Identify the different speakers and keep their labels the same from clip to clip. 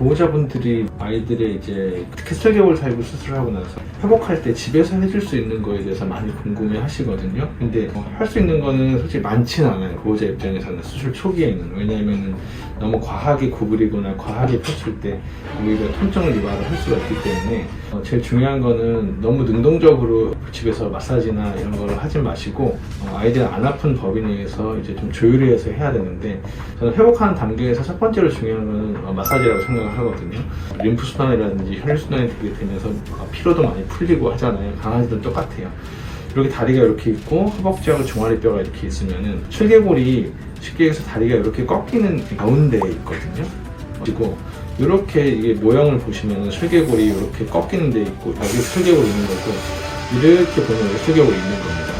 Speaker 1: 보호자분들이 아이들의 이제 특히 슬개골 타입을 수술하고 나서 회복할 때 집에서 해줄 수 있는 거에 대해서 많이 궁금해 하시거든요. 근데 할 수 있는 거는 솔직히 많지는 않아요. 보호자 입장에서는 수술 초기에는. 왜냐하면 너무 과하게 구부리거나 과하게 폈을 때 오히려 통증을 유발을 할 수가 있기 때문에 제일 중요한 거는 너무 능동적으로 집에서 마사지나 이런 거를 하지 마시고 아이들 안 아픈 범위 내에서 이제 좀 조율을 해서 해야 되는데, 저는 회복하는 단계에서 첫 번째로 중요한 거는 마사지라고 생각을 하거든요. 림프순환이라든지 혈류순환이 되게 되면서 피로도 많이 풀리고 하잖아요. 강아지들은 똑같아요. 이렇게 다리가 이렇게 있고 허벅지하고 종아리뼈가 이렇게 있으면은 슬개골이 쉽게 해서 다리가 이렇게 꺾이는 가운데에 있거든요. 그리고 이렇게 이게 모양을 보시면은 슬개골이 이렇게 꺾이는 데 있고 여기 슬개골이 있는 거고, 이렇게 보면 슬개골이 있는 겁니다.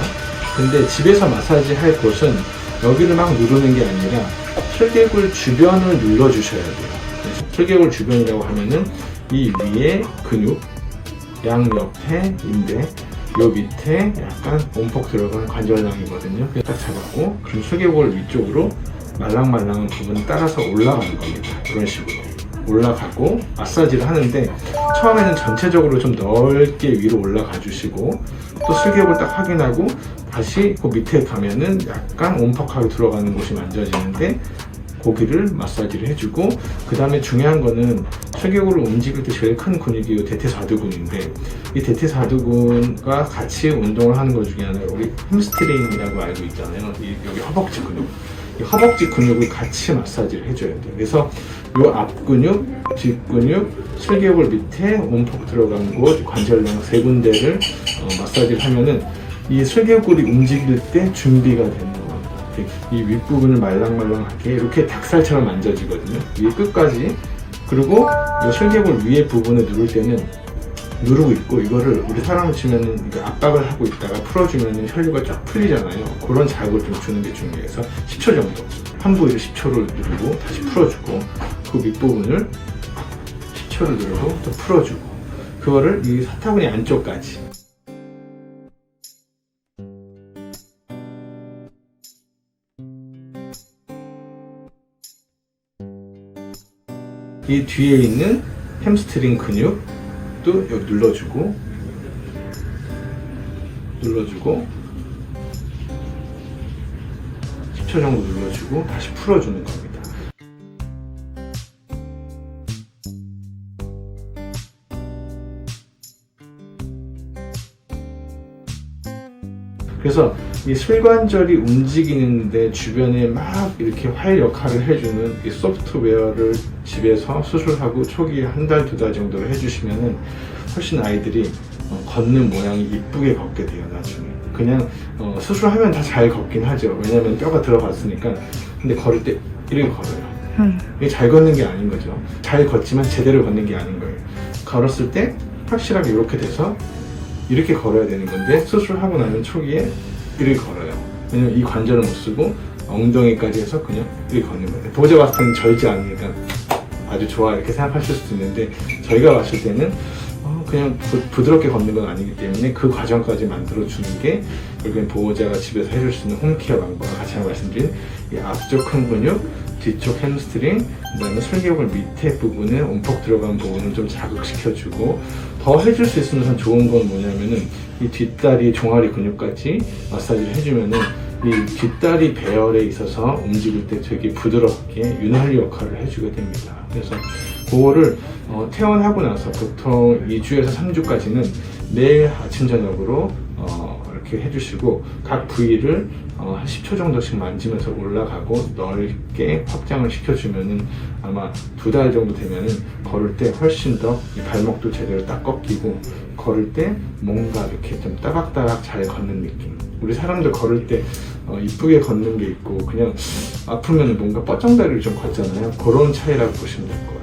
Speaker 1: 근데 집에서 마사지 할 곳은 여기를 막 누르는 게 아니라 슬개골 주변을 눌러주셔야 돼요. 슬개골 주변이라고 하면은 이 위에 근육, 양 옆에 인대, 요 밑에 약간 온폭 들어간 관절낭이거든요. 딱 잡았고, 그럼 슬개골 위쪽으로 말랑말랑한 부분을 따라서 올라가는 겁니다. 이런 식으로 올라가고 마사지를 하는데, 처음에는 전체적으로 좀 넓게 위로 올라가 주시고, 또 슬개골 딱 확인하고 다시 그 밑에 가면은 약간 온폭하게 들어가는 곳이 만져지는데 고기를 마사지를 해주고, 그 다음에 중요한 거는 슬개골을 움직일 때 제일 큰 근육이 이 대퇴사두근인데, 이 대퇴사두근과 같이 운동을 하는 것 중에 하나가 우리 햄스트링이라고 알고 있잖아요. 여기 허벅지 근육, 이 허벅지 근육을 같이 마사지를 해줘야 돼요. 그래서 이 앞근육, 뒷근육, 슬개골 밑에 온폭 들어간 곳, 관절량 세 군데를 마사지를 하면은 이 슬개골이 움직일 때 준비가 되는 겁니다. 이 윗부분을 말랑말랑하게 이렇게 닭살처럼 만져지거든요. 위에 끝까지. 그리고 이 슬개골 위에 부분을 누를 때는 누르고 있고, 이거를 우리 사람을 치면은 압박을 하고 있다가 풀어주면은 혈류가 쫙 풀리잖아요. 그런 자극을 좀 주는 게 중요해서 10초 정도, 한 부위를 10초를 누르고 다시 풀어주고, 그 윗부분을 10초를 누르고 또 풀어주고, 그거를 이 사타구니 안쪽까지. 이 뒤에 있는 햄스트링 근육도 여기 눌러주고 10초 정도 눌러주고 다시 풀어주는 겁니다. 그래서 이 슬관절이 움직이는데 주변에 막 이렇게 활 역할을 해주는 이 소프트웨어를 집에서 수술하고 초기에 한 달, 두 달 정도를 해주시면은 훨씬 아이들이 걷는 모양이 이쁘게 걷게 돼요, 나중에. 그냥 수술하면 다 잘 걷긴 하죠. 왜냐면 뼈가 들어갔으니까. 근데 걸을 때 이렇게 걸어요. 이게 잘 걷는 게 아닌 거죠. 잘 걷지만 제대로 걷는 게 아닌 거예요. 걸었을 때 확실하게 이렇게 돼서 이렇게 걸어야 되는 건데, 수술하고 나면 초기에 이렇게 걸어요. 왜냐면 이 관절을 못 쓰고 엉덩이까지 해서 그냥 이렇게 걷는 거예요. 보호자 봤을 때는 절지 않으니까 아주 좋아 이렇게 생각하실 수도 있는데, 저희가 봤을 때는 그냥 부드럽게 걷는 건 아니기 때문에 그 과정까지 만들어주는 게 결국엔 보호자가 집에서 해줄 수 있는 홈케어 방법과 같이 말씀드린 이 앞쪽 큰 근육, 뒤쪽 햄스트링, 그 다음에 슬개골 밑에 부분에 온폭 들어간 부분을 좀 자극시켜주고, 더 해줄 수 있으면 좋은 건 뭐냐면은 이 뒷다리 종아리 근육까지 마사지를 해주면은 이 뒷다리 배열에 있어서 움직일 때 되게 부드럽게 윤활유 역할을 해주게 됩니다. 그래서 그거를 퇴원하고 나서 보통 2주에서 3주까지는 매일 아침 저녁으로 이렇게 해주시고, 각 부위를 한 10초 정도씩 만지면서 올라가고 넓게 확장을 시켜주면은 아마 2달 정도 되면은 걸을 때 훨씬 더 이 발목도 제대로 딱 꺾이고, 걸을 때 뭔가 이렇게 좀 따박따박 잘 걷는 느낌. 우리 사람들 걸을 때 이쁘게 걷는 게 있고, 그냥 아프면 뭔가 뻗정다리를 좀 걷잖아요. 그런 차이라고 보시면 될 거예요.